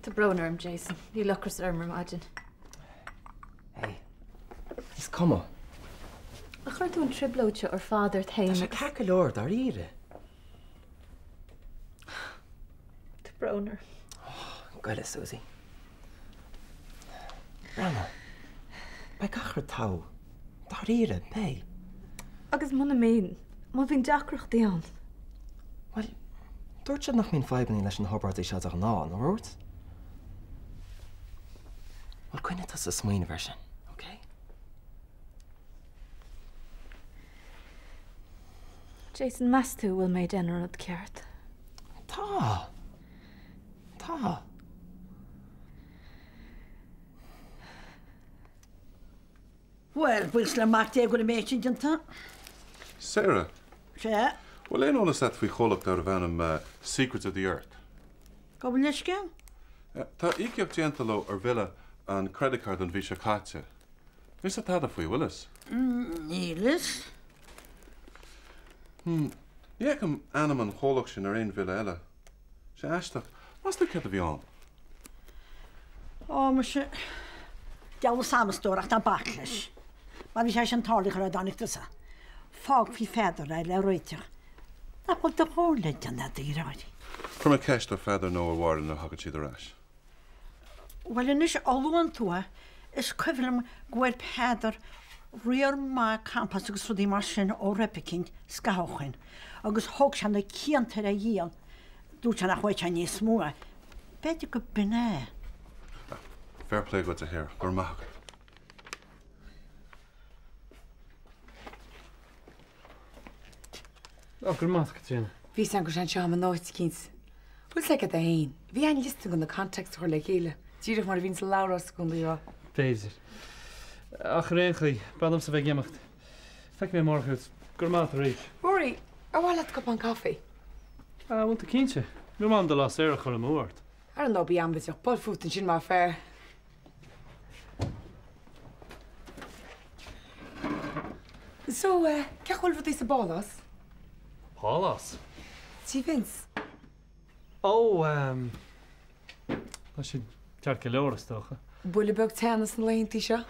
The brown Jason. You lookers arm imagine. Hey, he's come. I heard you in Triblocha or father Tain. There's a cackle dar ire. The browner. Oh, good, Susie. Rana, by gachar tau, dar ire, pay. Agus muna mean. Má bhín deacrach daon. Well, dúirt siad nach mín feibanní leis an hobbart é sead ag ná, nó rút? Well, cuine tas a smaoine bhar sin, okay? Jason Mastu will made enrad ceart. Tá. Well, bhuiil le machtaí go méid dinta. Sarah. Yeah. Well, I noticed that we called out of Secrets of the Earth. Go bhfuil leis ceann? Tá íceach diantalo ar villa an credit card an bhí se caite. Vis a tada faoi, willis? Nílis. Iacam anam an cholach sin ar ein villa eile. Se aisteach, was the cad a bhí an? Ó, mar se... Deall samastóracht a bach leis. Mar bhí sé an tálaigh ar a dánig tusa. Fág hí féidir le roiteach. Na bhfuil do chóirleid an na díráid. From a ceist ar feather nó a war in a hagad siad ar ais. Well, in is olúan tua, is cuifilim gweir péidir riar má campas agus rudí mar sin ó repicin scahochain. Agus hóg sean na ciantar a díal. Dúirt sean a chuid sean níos smúa. Beidir go binné. Fair play go to hair, gur mahag. Oh, gur mahag, Katrina. Bhí san go sean seán an náit cíns. Bhfuil le a hain. Bhí an listing an na context chuir le chéile. Díireh mar bhín sa láras gún dá. Béidir. Ach réinchaí, badam sa bheith gemacht. Feic mé morchut, gur mahag a réich. Rory, ar bhil le go an caffé? Bhaint a cínte. Mú mám de las éire chuil am úirt. Ar an nóbí an bit bol fútain sin má fair. So, ceachhfuil bhd is a bálas? Bálas? Tí Vince? Ó, tá si tear go leoras tócha. Bula beg teannas na leontí seo?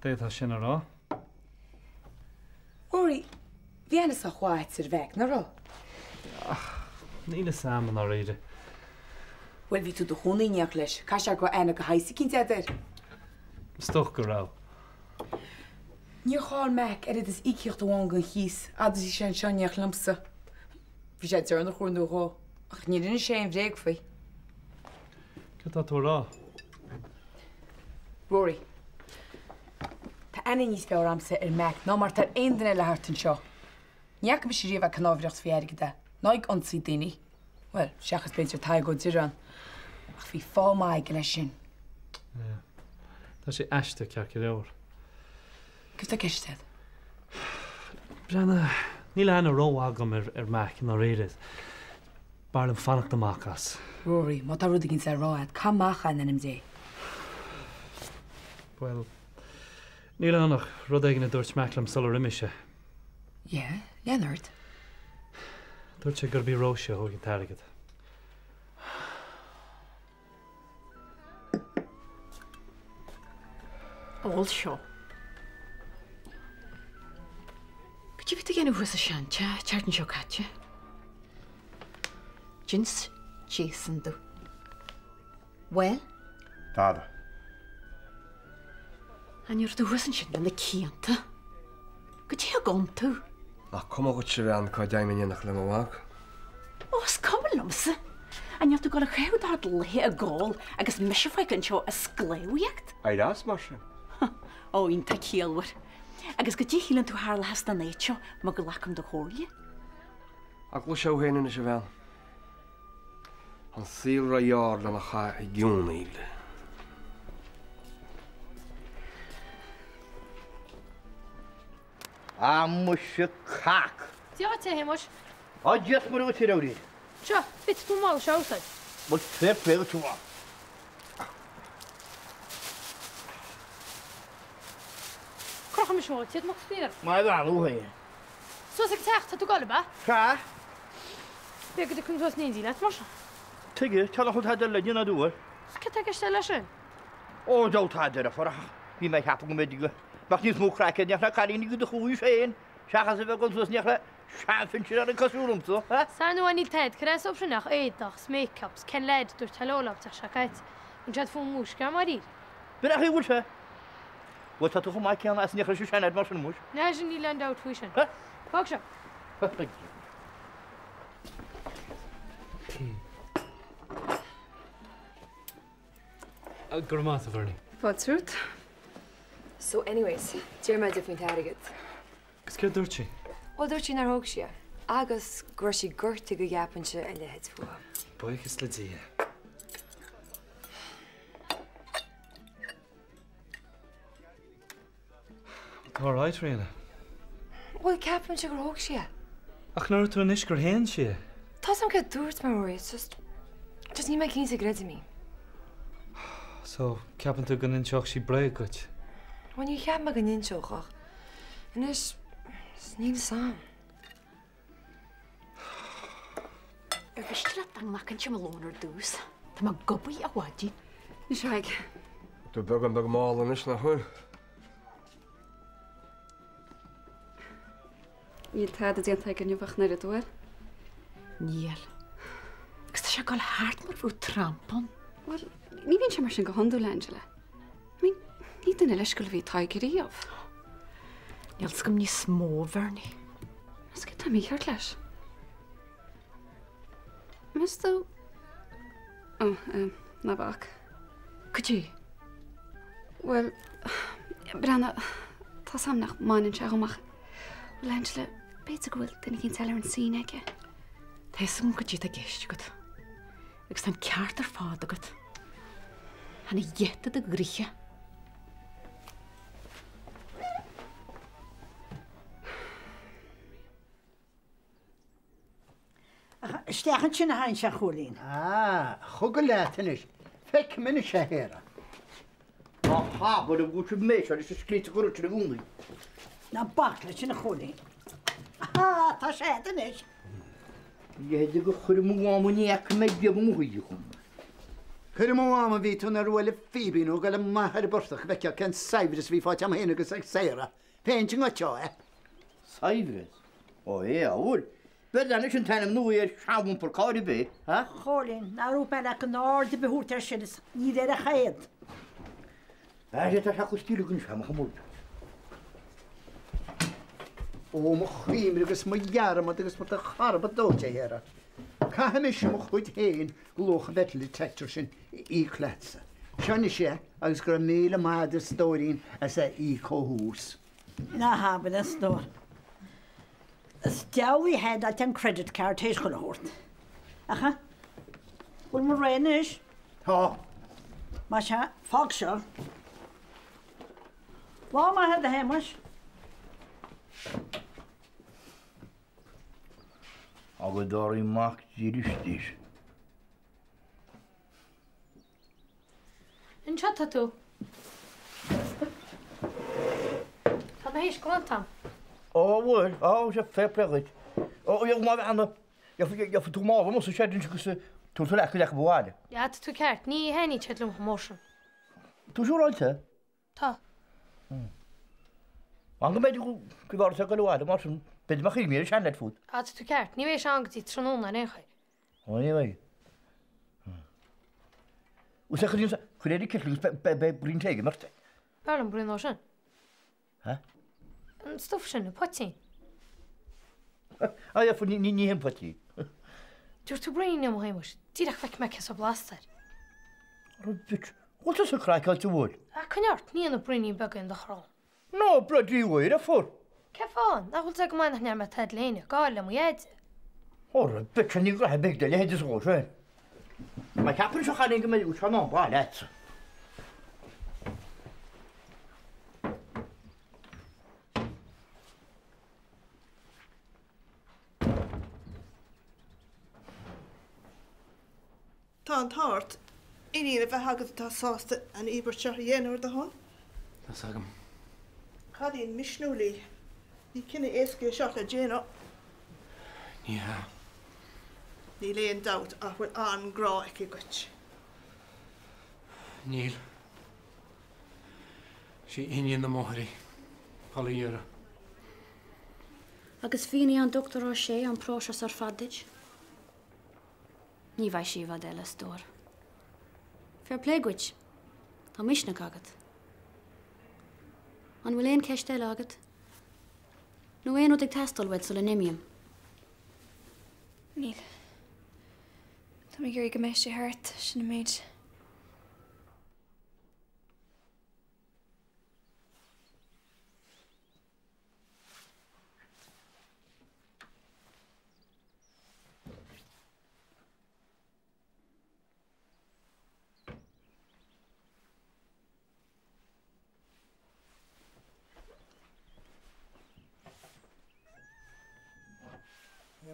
Détá sin ará. Rory, bhí anas a chháid ar bheith, na rá? Níle saman á réide. Well, bhí tú do chunaíneach leis, cai se go ana go haisa cinn teidir. Stoch go rá. Níor cháil meic ar is íceocht amháin gan chios, adas í sé seaneach lamsa. Bhí sé dearna chuirnú rá, ach ní rinne sé an bhréag faoi. Go tá tú rá? Rory, tá ana níos fear amsa ar meic ná mar tar aon duine le hartan seo. Níach go sé riomh canábhreacht fao airgide, náig ansaí daoine. Well, seachas beidir tá go diran, ach bhí fámáid go leis sin. Tá sé eiste cear go leor. Cos tá cistead? Brenna, ní le ana ró agam ar meic ná réidir. Barlam fannacht amachchas. Rory, má tá rud ginn sa ráid, cá macha in enim dé. Well, ní le annach rud éigen a dúirt meiclam solar imiise. Yeah, Leonard. Dúirt sé gur bí róise ó gin targad. All seo. Could you be again who was a shancha, chartin seo catcha? Jins Jason do. Well? Tada. And you're the wasn't she than the kianta. Could you have gone to? Ach, kom á go sé an cá daimine nach le bhhaach. Oh, it's coming, lumsa. And you've got a crowd that lay a goal, I guess Mishafai can show a sklewiact. Aid as mar sin. Oh, in Takielwer. I guess get you healing to her last the nature, Mugglacum the Horley. Ach, go seo héine is bhean. An síl ra jaar le a cha I gúnaíle. Mush cock. Diolch him much. I just want to know it. Sure, it's too much outside. But fair play to what? Crochem is short, it must be there. My God, So it's exact to go, ba? Ca? Beg the comes was needy, let's mush. Tuige, tal chud hadal le dina dúir. Sce te iste lei sin? Ó dótáidir a forach. Bhí mé cheappa go méidige. Bach níos mú cracha neachna caríní go chuí féin. Seachas a bheith gon sus neachna seafin si ar an cosúlamsa. Sa nu ní teid chres op sin nach éach mécaps cen leid dúir talólapteach seáit an tead fún mús gar marí. Bin a bhúil se? Bhil tá chu mai ceanna as neachna si seinad mar sin mús. Ne sin ní le dat fú sin. Fá se? Gur más a bharni. What's truth? So anyways, Jeremiah different target. Gus ceir dúirtí? Well, dúirtí nar hóg sé. Agus gur sí gurta go gheapanse a lehead fua. Buchas le dí. Tá ráid réna. Well, ceapanse gur hóg sé. Ach nuair tú inis gur héan sé. Tá sam go dúirt mar óir, just ní mai cín sa greid mí. So, ceapan tú gan inseoch sí breid goit. When you cheap me gan inseoch, inis níl sam. Bhiste an macin se malónar dús. Tá má gobaí a bhaidí. Ní seig. Tú began be málan is na chuin. Ní tá a déanta gan bhach na a dúir? Níl. Agus tá se gáil háart mar bhú trampan. Well, ní bhíonn sé mar sin go honú Angela. Ní duna leiscoil bhí taigeíomh. Níls gom ní smó bharni. Mas go tá míart leis. Mas tú... Oh, na bach. Codí? Well, Brenna, tá sam nach máinn se gomach. Well, Angela, beit go bhfuil duna cinn teile an sín aige. Thesam go dtí a géiste go. Agus tá ceart ar fád agat. Hanna dhéta a gríe. Steachan sin hain se cholín. Chugad leatanis. Feic minna sé héra. Á bud a bhúte mééis is scríte goúte a bhúnaí. Na bakla sin cholín. Tá sé is. Ihéidir go chuir mhámaníach méid beag múhuií chum. Chuir máma bhí tún ar bhfuil fibíú go le maithar bortach bheice cen saibhras bhí fáte am héna agus ag séra. Féinting go teo, Saibhras? Ó é áhfuil. Bed anna sin tainam nua ar seaún por cáir bé, ha? Cholín, na rúpa le an áde beút ar sin ní ar a chéad. Beidir tá seach stíle gunn sem chamúd. ó mo chríimir agus mo dhearm agus mo a charba dóte héra. Caimi sem mo chuid héin glócha vetli tetar sin í chlétsa. Seanna sé agus gur míle máidir stóín as é í cóhús. Na haban a stór. Still had at an credit card teis go hort. Aha. Bhfuil mar réis? Tá. Má se fág seo. Lá má head a héimeis? Aga dáí macht díristíis. In chat tú? Tá hééis gotam. Ó bhfuil á sé fé pleid. Ó má anna tú má mu sé gus tú le le bháide. Ja tú ceart, ní henní chelum mór. Túsúráilte? Tá. An go méidir go bhar go leháide mar bid mar mí se net fút. A tú ceart, ní bhééis angatí tróna néchaid. Ó bhé. Ús churéidir ceús brín teige marta. Bel an brún sin. Ha? An stof sin na potín. A fu ní himpatí. Dúir tú brein am héimeis, tíach feic me a blastar. Wat is krááil tú bhil? A chuneart ní an briní bag in de chrá. No bradíhir a fu. Ceáin, nachhfuil ag mainach near me teid léine gáil le muhéide. Ó bit ní go be de leidir ó sé. Ma ceapan se chaing go mé ú ná bá leit. Tá an táirt iní a bheith agad tá sásta an ibar se dhéanúir de há? Tá sagam. Cadíon misnúlaí ní cinenne éca seach a déana. Ní ha. Ní léon dat a bhfuil an grá ag goit. Níl. Sí inon na móthaí. Palíara. Agus fíní an doctor ó sé an próses ar fadid. Ní bhaid sí bhd eile stór. Fair play gwyd. Tá misna agad. An bhfuil éon ceist eile agad. Nó éon ag testal wed sul inimim. Níl. Tá mé gurí go mééis sé hart sin na méid.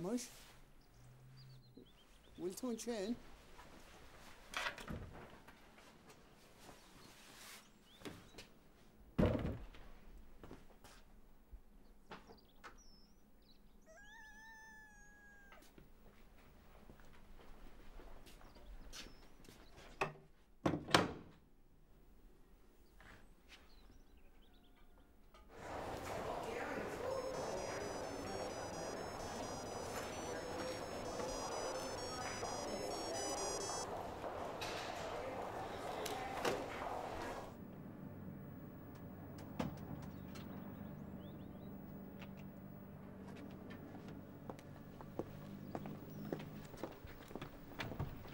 Mush? Will tún sin?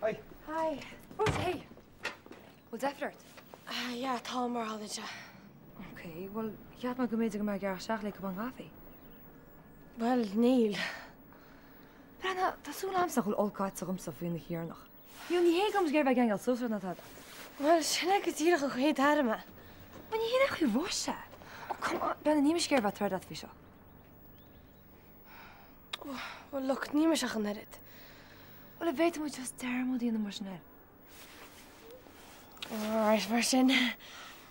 Hi. Hi. What's hey? What's after it? Ja, tá mar hallite. Okay, well, ceap má go méidir go mar gar seach le go an gafi. Well, níl. Brenna, tású amsa chuil olcáid sa gomsa faoin na hiarnach. Níl ní hé gams gur bheith gangal sósar na tada. Well, sinna go tíra go chuid harma. Ma ní héna chu bhse. Oh, come on, Brenna, ní mis gur bheith tuair dat fi seo. Well, look, ní mar seach an erid. Well, I weet moet just termo die in de machine. Alright, mar sin.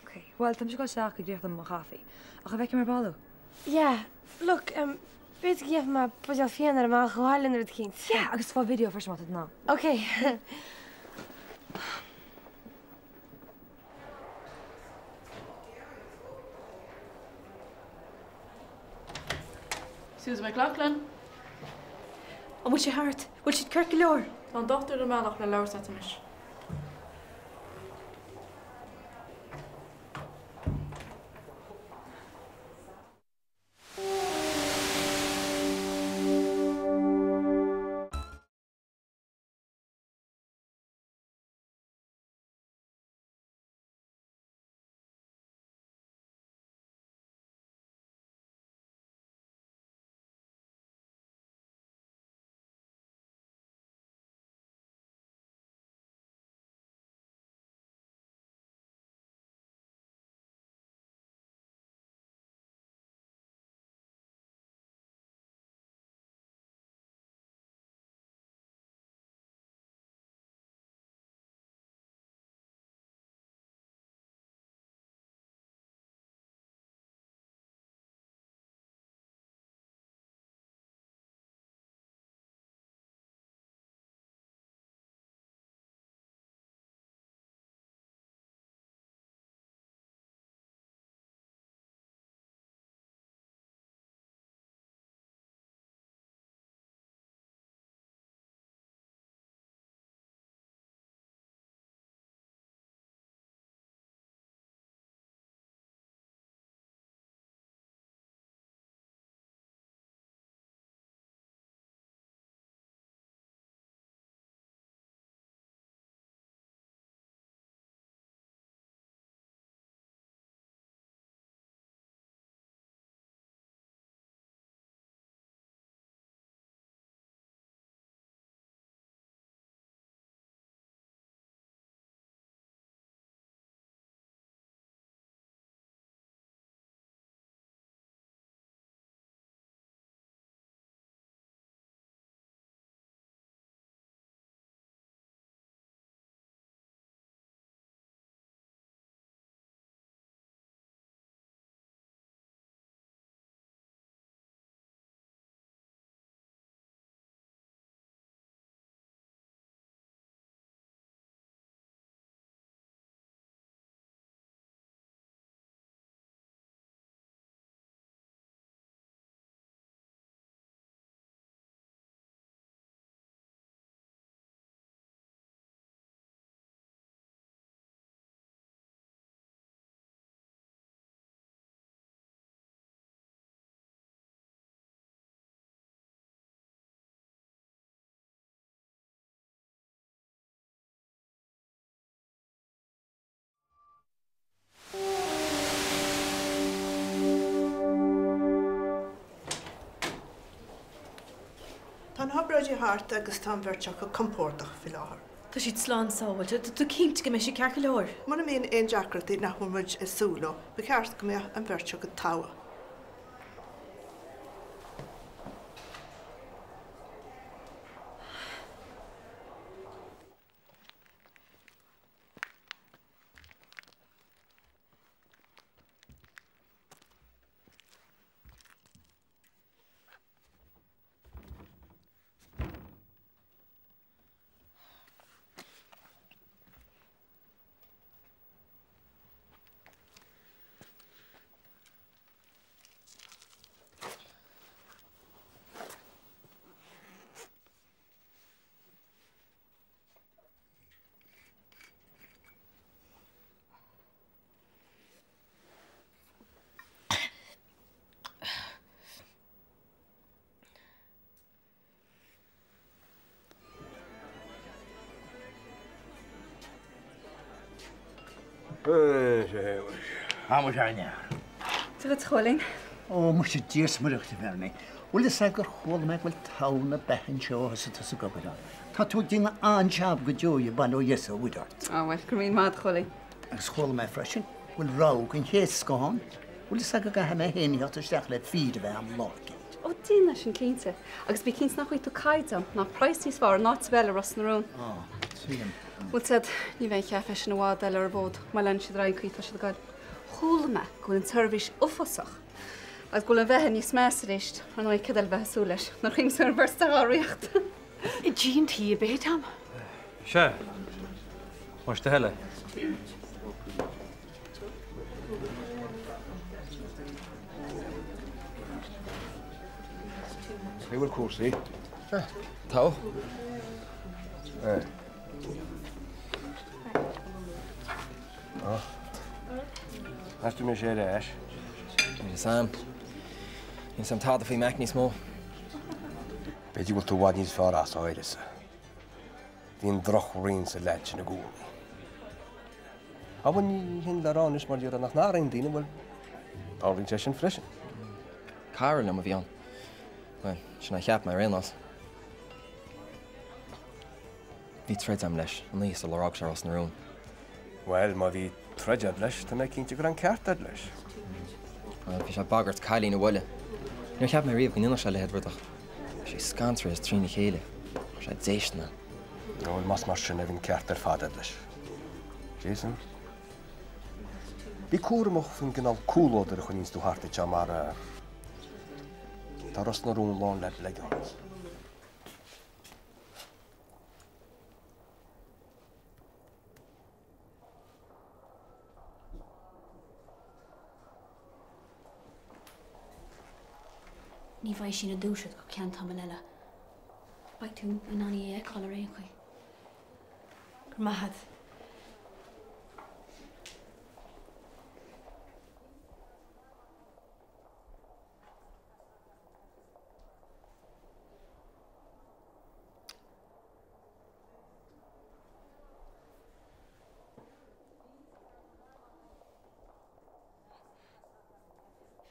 Okay, well, tam go seach go dríocht an mo gafi. A ga veice mar balú? Yeah, look, beth gef ma pwysio fian ar yma chwael yn rydych chi'n. Yeah, agus fá video first mat na. Okay. Susan McLaughlin. An bhfuil sé hart, bhfuil siad ceir go leor. Tá an dochtú amach le leir sa mis. Chuid hart agus tá bhirteach go compórtach fi láthir. Tá siad slán sáil, tú cínt go me sé cear go leir. Muna míon éon deacratí nach muid is súla, be ceart go mé an bhirteach go táha. Hamas aine. Tu go choling? Ó mu sé díos marachta bhena. Bhfuil is gur chola me bhfuil tána bechan seo sa tu go go. Tá tú dinge anseab go dúí ban ó yes bhúdar. Well, gomín mád choling. Agus chola me freisin, bhfuil rá gon chéad scáin, bhfuil is go ha me héanaí isteach le fíd a bheith an lácéid. Ó dína sin cínte, agus bí cíns nach chuid tú caiitam, ná preistíos fáir ná bheile ras na rún. Tíim. Bhil said ní bheith chefe sin bhád eile ar bód, má len si ráin chuí si gaid. Chúla me go an turbhís ufasach. Agus go an bheitthe níos measarist an óid cadal bheithsú leis, nar chim san bhirsta áíocht. I ddín tí beit am. Se, Mas de heile. Bhfuil cuasaí? Tá? Hast me sé éis? Sam. Ní sam táda faoi meach níos mó. Beidir bhfuil tú bhád níos fearr as áidirsa. Bhíon droch rion sa leid sin na gúlaí. A bhain ní hin lerán is mar dúra nach náraon daine bhfuil árainn sé sin freisin. Cairil am a bhí an. Well, sinna cheap mar réanas. Bhí tréid am leis, an níos a lerák se ras na rún. Well, má bhí treidead leis, tá mé cinnte gur an ceartad leis. Bhí sé bagart cailí na bhile. Níor cheap mar riomh go níana se le headbredach. sé scantra is trína chéile, sé déisna. Nó mas mar sin a bhín ceart ar fadad leis. Jason? Bhí cuaramach fan gynal cúlódar a chun níos tú harta te mar tá ras na rún lán le legáns. Ní bhaid sin na dúisiad go cean tam leile. Baid tú in aní é chola réon chuí. Gur mahad.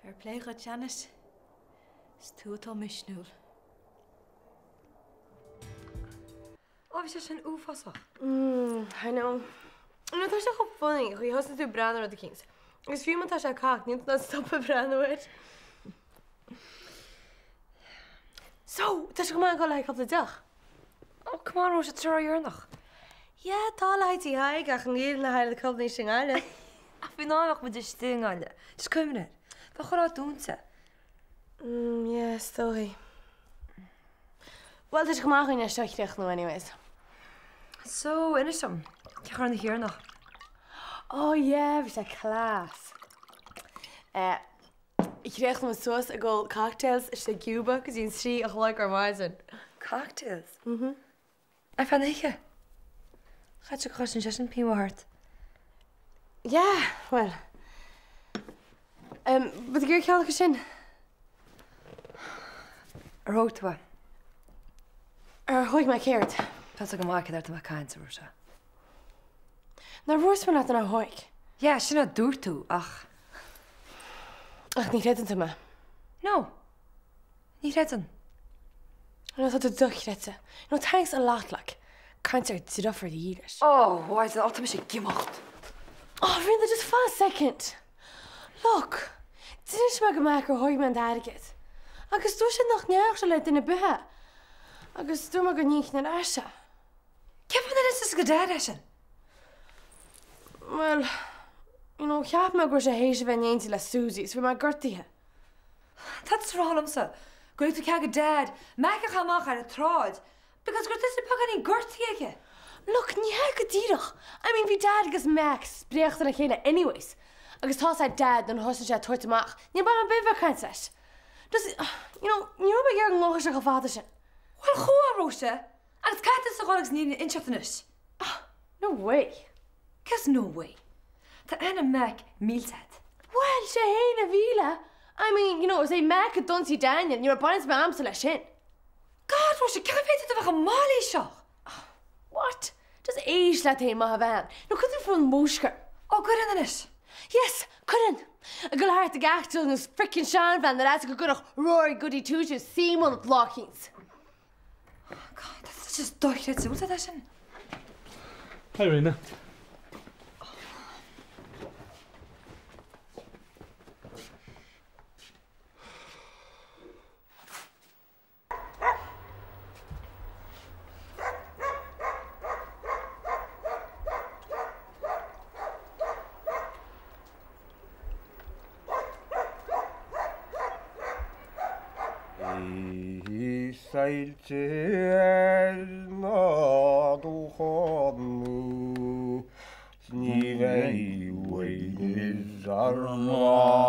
Fair play go Janice. Is tú atá misnúil. Bhí sé sin úfasach. I know. No tá sé go funny, chuí hosta tú breanú a kings. Is fiú tá sé cach, ní na stoppa breanúid. So, tá sé go má go le cap deach. Ó, cumán ó sé tróíarnach. Ja, tá leití haig ach an gíal na heile cobní sin eile. Ach bhí náach mu is sting eile. Is cumne. Tá chorá dúnta. Ja, story. Wel, tá sé go má chuin isteach nó anyways. So, inisam. Ce chuir na hiarnach. Oh, yeah, bhí sé class. Ich kreeg me soos a go cocktails is de Cuba, cos ín sí a chláig ar maisin. Cocktails? A fan éige? Gaat se chos an sesin píhart? Ja, well. Bud gur ceall go sin? Ar hógtwa? Ar chuig me céirt. Tá go máid ar tá caiint sa se. Na rús fan an a hoig. Ja, sinna dúr tú, ach. Ach, ní réan me. No. Ní réan. No tá duchreite. No thanks a lot like. Can't I sit up for the eaters? Oh, why is that sé gimocht? Oh, Rinda, just for a second. Look, didn't me go mac or hoigman darget. Agus tú sé nach neach se le dina bethe. Agus tú me go nich na asha. Cepan is go dad sin? Well, you know, cheap me gur sé hééis bheith néintí le Susie's fi mar gortíthe. That's rálamsa. Go tú ce go dad, meach a chamach ar a tráid, because gur is pa ní gortíige. Look, ní ha go dírach. I mean, bhí dad agus Max spreocht na chéile anyways. Agus tá sé dad an hosan sé tuairteach. Ní ba an bibh caiint leis. Dus, you know, ní ba gur an láthir se go fáda sin. Well, chua róise. Agus caiite sa gálagus ní inseachtanis. No way. Cos no way. Tá ana Mac míltad. Well, sé héna bhíle. I mean, you know, sé Mac a donsaí Daniel, ní mar baint me amsa le sin. God, róise, ce féidir do bheith an málaí seo? What? Just éis le taon maith bhean. No chud fún múscar. Oh, good in this. Yes, couldn't. A go láir a gachtil nos frickin' Sean van that go goodach rory goody two-shoes Seymour blockings. God, that's just doichred so that sin. Hi, Rina. Sailtil nadu chodni, snivei weiniz arman.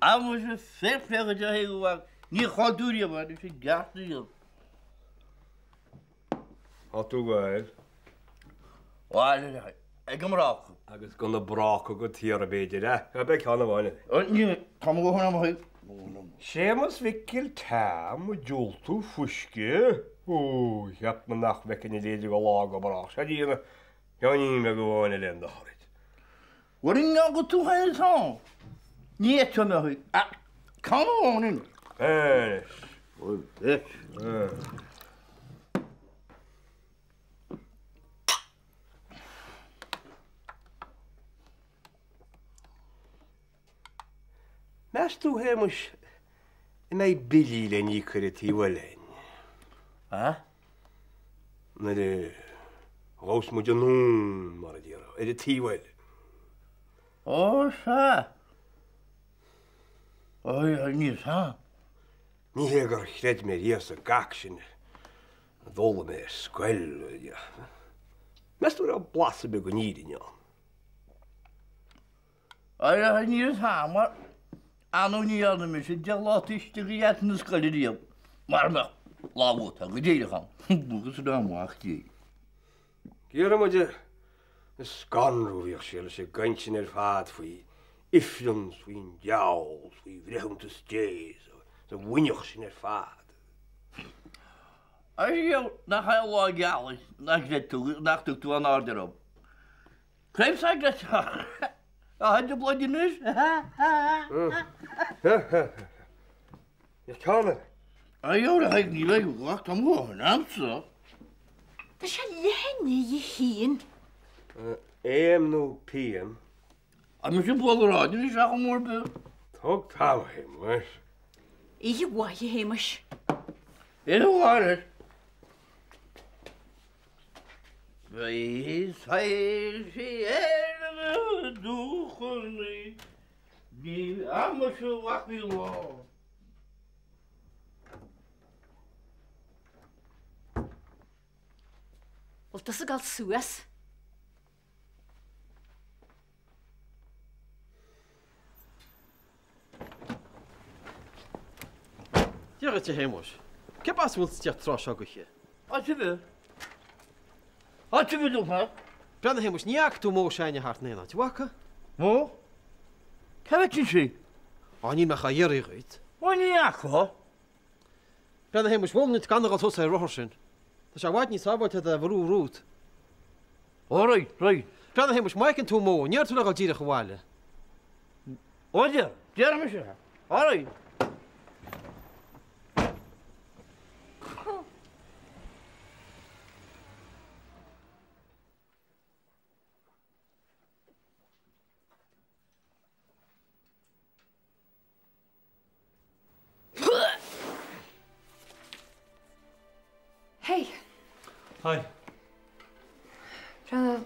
Amos a ferfere de heel ní chodúria mar is gasníil. Hatú gael. Well, ag gomrach. Agus gona brach go tíar a beidir, A be canna bhaine. Ní, tá go honna mai. Sémas vikil tam og joltu fuske. Hjap me nach vekken I ledig og lag og brach. Ja, dine. Ja, ni me gå en elende harit. Wat ik nou goed toe gaan zo? Niet zo meer. Kan gewoon in. Mas tu hemos mei billi le ni kreti welen. Men det Roos moet je noem, maar die er het hier wel. Oh, sa. Oh, ja, niet sa. Niet heel erg gred meer eerste kakschen. Dolle meer skwel, ja. Mest er al plassen begonieren, ja. Oh, ja, niet sa, maar aan niet aan de mensen, die laat is te rieten de skalerier. Maar laat wat, dat gedegen gaan. Moet ze dan wacht je. Kira moet je een scanro weer schillen, ze gantje naar vaat voor je. Ifjons voor je jouw, voor je vreemdes jees, zo winjogs naar vaat. Als je dan ga je wel jouw is, dan zet toe aan orde op. Krijg je dat? Ja, had je bloedje neus? Je kan het. Ah, joh, dat ga ik niet weten. Wacht, dan gewoon, Amsterdam. Dat is alleen je heen. AM no PM. Ah, maar je boerderij, die is al mooi. Toch touw hem, hoor. Je waai je hemers. Heel waar. Wij zijn ze doen niet. Die arme zo wacht niet lang. Wel, dat is ook al Suez. Ja, het je hemels. Ik heb als wil het trouwens ook je. Wat je wil. Wat je wil doen, hè? Ben de hemels niet echt toe mooi zijn je hart neer, je wakker? Mo? Ik heb het niet zien. Oh, niet meer ga je eruit. Oh, niet echt, hoor. Ben de hemels wel niet kan er al zo zijn rossen. Dus je weet niet zo wat het vroeg roet. Oh, right. Ben de hemels maken toe mooi, niet toen al dieren gewalen. Oh, ja, me zeggen. All right. Hi. Brenna,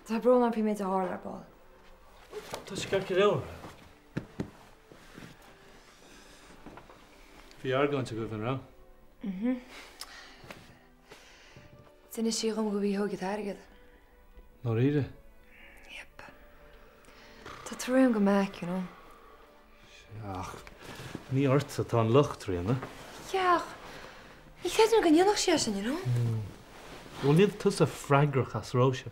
tá brón an fi méid a háir ar ball. Tá sé gar leir. Bhí argáin te go bhn ra. Sinna sí gom go bhí thugad airgad. Nó ire? Tá trúim go meic, you know. Ach, ní orta tá an lucht tríanna. Ceach, ní chéidir go níonach sé sin, you know. Bhil níad tus a freigrach as róise.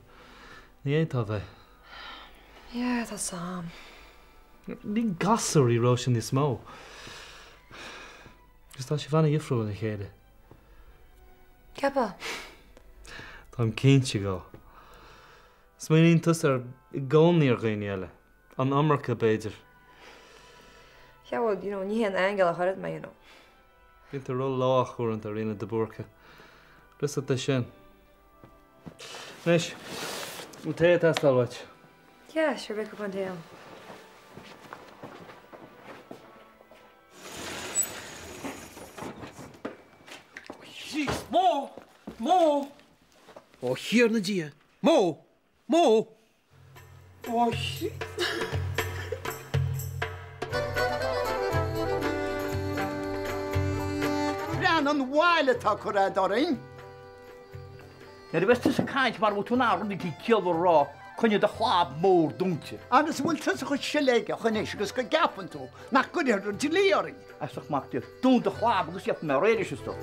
Ní éontá bheith. Ja, tá sam. Ní gasúí róise ní smó. Gus tá sé bhena ifriú na chéide. Cepa? Táim cínte go. Smaoín tus ar i gcónaí ar ghaoine eile. An Amracha beidir. Ja, well, you know, ní an angel a chuid me, you know. Bhín tar ró láach chuirant ar riine de búrcha. Rus a sin. Nes, an té testáilhaid. Ja, sure bheith go an déal. Mó! Mó! Ó hir na dia. Mó! Mó! Ó shit. Bran an bháile tá chu rá dorain. Na bheiste sa caiint mar bú túna runna í cealhar rá chunne de chláb mór dúnte. Agus bhfuil tu chu siléige chunéis agus go gapan tú nach go ar an dilíoring. Asach maach dú de chláb agus ceap me réidir sto.